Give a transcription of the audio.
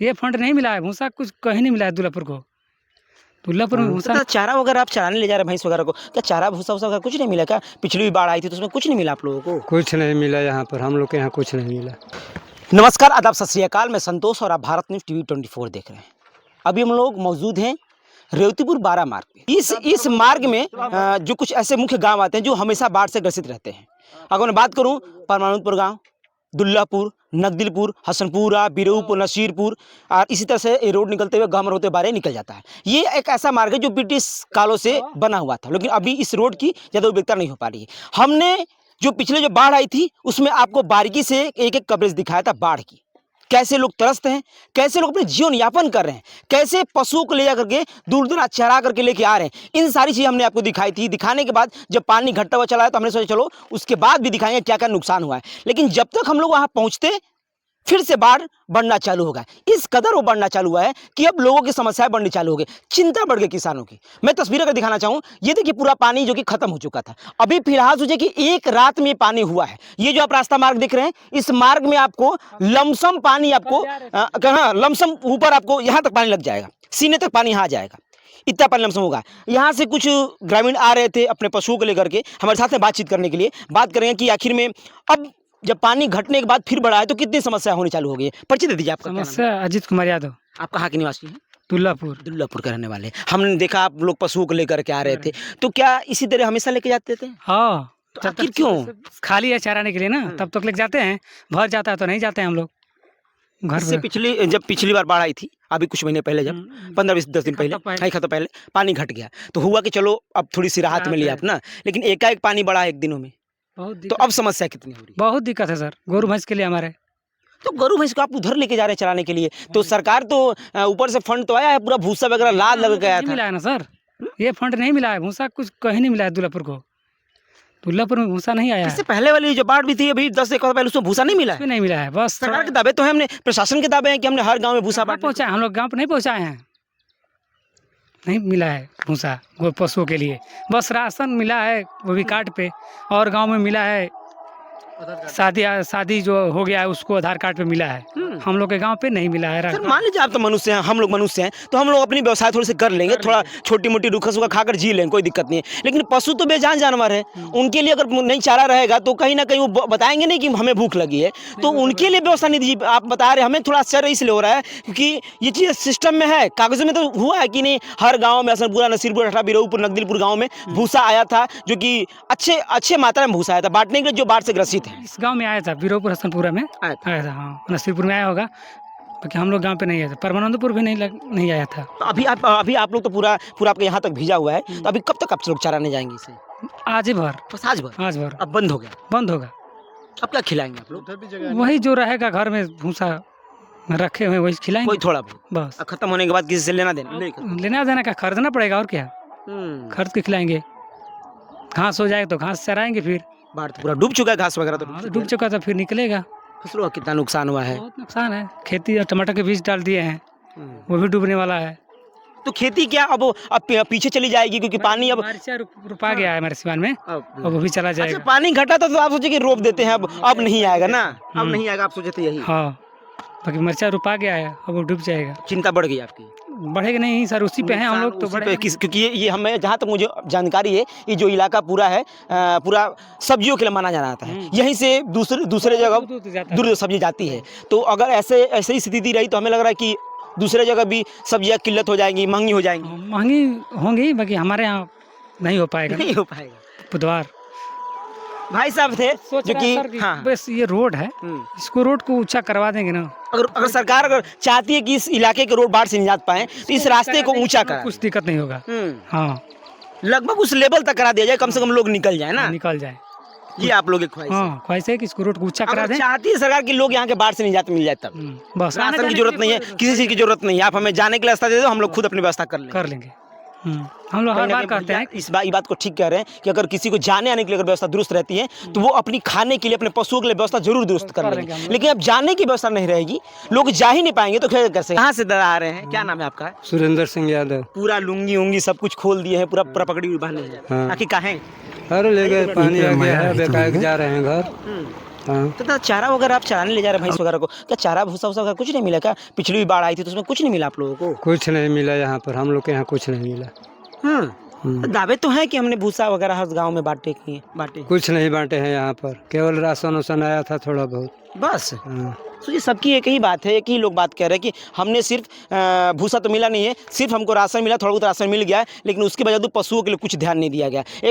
ये फंड नहीं मिला है, भूसा कुछ कहीं नहीं मिला है दुल्लापुर को। दुल्लापुर में भूसा तो चारा वगैरह आप चराने ले जा रहे हैं भैंस वगैरह को, क्या चारा भूसा वूसा वगैरह कुछ नहीं मिला क्या? पिछली भी बाढ़ आई थी तो उसमें कुछ नहीं मिला आप लोगों को? कुछ नहीं मिला यहाँ पर, हम लोग के यहाँ कुछ नहीं मिला। नमस्कार, आदाब, सत श्री अकाल। मैं संतोष और आप भारत न्यूज़ टीवी 24 देख रहे हैं। अभी हम लोग मौजूद हैं रेवतीपुर बारा मार्ग पे। इस मार्ग में जो कुछ ऐसे मुख्य गांव आते हैं जो हमेशा बाढ़ से ग्रसित रहते हैं। अगर मैं बात करूं, परमानंदपुर गांव, दुल्लापुर, नगदिलपुर, हसनपुरा, बिरऊपुर, नसीरपुर और इसी तरह से ये रोड निकलते हुए गामर होते बारे निकल जाता है। ये एक ऐसा मार्ग है जो ब्रिटिश कालों से बना हुआ था, लेकिन अभी इस रोड की ज़्यादा उपयोगिता नहीं हो पा रही है। हमने जो पिछले जो बाढ़ आई थी उसमें आपको बारीकी से एक एक कवरेज दिखाया था बाढ़ की, कैसे लोग तरसते हैं, कैसे लोग अपने जीवन यापन कर रहे हैं, कैसे पशुओं को ले जा करके दूर दूर चरा करके लेके आ रहे हैं। इन सारी चीज़ें हमने आपको दिखाई थी। दिखाने के बाद जब पानी घटता हुआ चला है तो हमने सोचा चलो उसके बाद भी दिखाएंगे क्या क्या नुकसान हुआ है। लेकिन जब तक हम लोग वहाँ पहुँचते फिर से बाढ़ बढ़ना चालू होगा। इस कदर वो बढ़ना चालू हुआ है कि अब लोगों की समस्याएं बढ़नी चालू हो गई, चिंता बढ़ गई किसानों की। मैं तस्वीर अगर दिखाना चाहूँ, ये देखिए पूरा पानी जो कि खत्म हो चुका था। अभी फिलहाल सोचिए कि एक रात में पानी हुआ है। ये जो आप रास्ता मार्ग देख रहे हैं, इस मार्ग में आपको लमसम पानी आपको कहाँ लमसम ऊपर आपको यहाँ तक पानी लग जाएगा, सीने तक पानी यहाँ आ जाएगा, इतना पानी लमसम होगा। यहाँ से कुछ ग्रामीण आ रहे थे अपने पशुओं को लेकर के हमारे साथ में बातचीत करने के लिए। बात करेंगे कि आखिर में अब जब पानी घटने के बाद फिर बढ़ा है तो कितनी समस्या होनी चालू हो गई है। परिचय दे दीजिए आपका। समस्या अजीत कुमार यादव। आप कहाँ के निवासी हैं? दुल्लापुर के रहने वाले हैं। हमने देखा आप लोग पशुओं को लेकर के आ रहे थे, तो क्या इसी तरह हमेशा लेके जाते थे? हाँ, तो आखिर क्यों? खाली है चराने के लिए ना, तब तक लेके जाते हैं। भर जाता है तो नहीं जाते हैं हम लोग घर इससे जब पिछली बार बाढ़ आई थी, अभी कुछ महीने पहले, जब 15-20 दिन पहले, पहले पानी घट गया तो हुआ कि चलो अब थोड़ी सी राहत मिली आप ना, लेकिन एकाएक पानी बढ़ा एक दिनों में, तो अब समस्या कितनी हो रही है? बहुत दिक्कत है सर, गोरु भैंस के लिए हमारे। तो गोरु भैंस को आप उधर लेके जा रहे हैं चराने के लिए, तो सरकार तो ऊपर से फंड तो आया है, पूरा भूसा वगैरह लाद लग गया था। मिला है ना सर, ये फंड नहीं मिला है, भूसा कुछ कहीं नहीं मिला है दुल्लापुर को। दुल्लापुर में भूसा नहीं आया है। इससे पहले वाली जो बाढ़ भी थी अभी 10 एक पहले, उसमें भूसा नहीं मिला है। नहीं मिला है, बस सरकार के दावे तो है, हमने प्रशासन के दावे हैं कि हमने हर गांव में भूसा पहुँचाए, हम लोग गाँव पर नहीं पहुँचाए हैं। नहीं मिला है भूसा वो पशुओं के लिए, बस राशन मिला है वो भी कार्ड पे, और गांव में मिला है शादी जो हो गया है उसको आधार कार्ड पे मिला है। हम लोग के गांव पे नहीं मिला है। सर मान लीजिए आप तो मनुष्य हैं, हम लोग मनुष्य हैं, तो हम लोग अपनी व्यवसाय थोड़ी से कर लेंगे, थोड़ा छोटी मोटी रूखा सूखा खाकर जी लेंगे, कोई दिक्कत नहीं है। लेकिन पशु तो बेजान जानवर है, उनके लिए अगर नहीं चारा रहेगा तो कहीं ना कहीं वो बताएंगे नहीं कि हमें भूख लगी है, तो उनके लिए व्यवस्था नहीं दीजिए। आप बता रहे, हमें थोड़ा आश्चर्य इसलिए हो रहा है क्योंकि ये चीज़ सिस्टम में है, कागजों में तो हुआ है कि नहीं हर गाँव में, हसनपुरा, नसीरपुर, अठरा, बिरऊपुर, नगदिलपुर गाँव में भूसा आया था, जो कि अच्छे मात्रा में भूसा आया था बांटने के लिए जो बाढ़ से ग्रसित है। इस गाँव में आया था, बिरऊपुर हसनपुरा में आया था। हाँ, नसीरपुर में आया होगा, क्योंकि हम लोग गांव पे नहीं आया था। परमानंदपुर भी नहीं आया था। तो अभी आप लोग तो पूरा आपके यहाँ तक भेजा हुआ है, तो अभी कब तक आप लोग चराने जाएंगे इसे? आज ही भर, बस आज भर। अब बंद होगा। अब क्या खिलाएंगे आप लोग? वही जो रहेगा घर में भूसा रखे हुए वही खिलाएंगे, कोई थोड़ा बहुत बस। खत्म होने के बाद किसी से लेना देना का खरीदना पड़ेगा, और क्या खरीद के खिलाएंगे। घास हो जाएगा तो घास चराएंगे। फिर बाढ़ तो पूरा डूब चुका है, घास वगैरह तो डूब चुका, तो फिर निकलेगा। फसलों का कितना नुकसान हुआ है? बहुत नुकसान है। खेती और टमाटर के बीज डाल दिए हैं, वो भी डूबने वाला है। तो खेती क्या अब पीछे चली जाएगी क्योंकि पानी अब रुपा गया है हमारे सिवान में, अब वो भी चला जाएगा। अच्छा, पानी घटा तो आप सोचे कि रोप देते हैं, अब नहीं आएगा ना, अब नहीं आएगा, आप सोचे थे यही। हाँ, बाकी मिर्चा रुपा गया है, अब वो डूब जाएगा। चिंता बढ़ गई आपकी? बढ़ेगा नहीं सर, उसी पे हैं हम लोग तो बड़े, क्योंकि ये हमें जहाँ तक मुझे जानकारी है, ये जो इलाका पूरा है पूरा सब्जियों के लिए माना जा रहा है। यहीं से दूसरे जगह दूर सब्जी जाती है, तो अगर ऐसे ही स्थिति रही तो हमें लग रहा है कि दूसरे जगह भी सब्जियाँ किल्लत हो जाएंगी, महंगी हो जाएंगी। महंगी होंगी, बाकी हमारे यहाँ नहीं हो पाएगा। बुधवार भाई साहब थे जो कि हाँ, बस ये रोड है, इसको रोड को ऊंचा करवा देंगे ना। अगर सरकार चाहती है कि इस इलाके के रोड बाढ़ से निजात पाए तो इस रास्ते को ऊंचा करा, कुछ दिक्कत नहीं होगा। हाँ, लगभग उस लेवल तक करा दिया जाए, कम से कम लोग निकल जाए ना, निकल जाए। ये आप लोग की ख्वाहिश है कि इसको रोड को ऊंचा करा दें। चाहती है सरकार कि लोग यहाँ के बाढ़ से निजात मिल जाए, तब बस राशन की जरूरत नहीं है, किसी चीज की जरूरत नहीं है। आप हमें जाने के लिए रास्ता दे दो, हम लोग खुद अपनी व्यवस्था कर लेंगे। हम लोग हर बार कहते हैं, इस बात को ठीक कह रहे हैं कि अगर किसी को जाने आने के लिए अगर व्यवस्था दुरुस्त रहती है तो वो अपनी खाने के लिए, अपने पशुओं के लिए व्यवस्था जरूर दुरुस्त कर लेंगे। लेकिन अब जाने की व्यवस्था नहीं रहेगी, लोग जा ही नहीं पाएंगे तो फिर कैसे? कहाँ से आ रहे हैं, क्या नाम है आपका? सुरेंद्र सिंह यादव। पूरा लुंगी उंगी सब कुछ खोल दिए हैं, पूरा पकड़ी बांधे हैं। आखिर कहाँ है? अरे ले गए, पानी आ गया है, बेकार जा रहे हैं घर। हाँ तो चारा वगैरह आप चराने ले जा रहे हैं भैंस वगैरह को, क्या चारा भूसा वूसा वगैरह कुछ नहीं मिला क्या? पिछली भी बाढ़ आई थी तो उसमें कुछ नहीं मिला आप लोगों को? कुछ नहीं मिला यहाँ पर, हम लोग के यहाँ कुछ नहीं मिला। तो दावे तो हैं कि हमने भूसा वगैरह हर गांव में बांटे। कुछ नहीं बांटे हैं यहाँ पर, केवल राशन वासन आया था थोड़ा बहुत। बस हाँ। तो ये सबकी एक ही बात है, एक ही लोग बात कह रहे हैं कि हमने सिर्फ भूसा तो मिला नहीं है, सिर्फ हमको राशन मिला, थोड़ा बहुत राशन मिल गया है, लेकिन उसके बजाय पशुओं के लिए कुछ ध्यान नहीं दिया गया। एक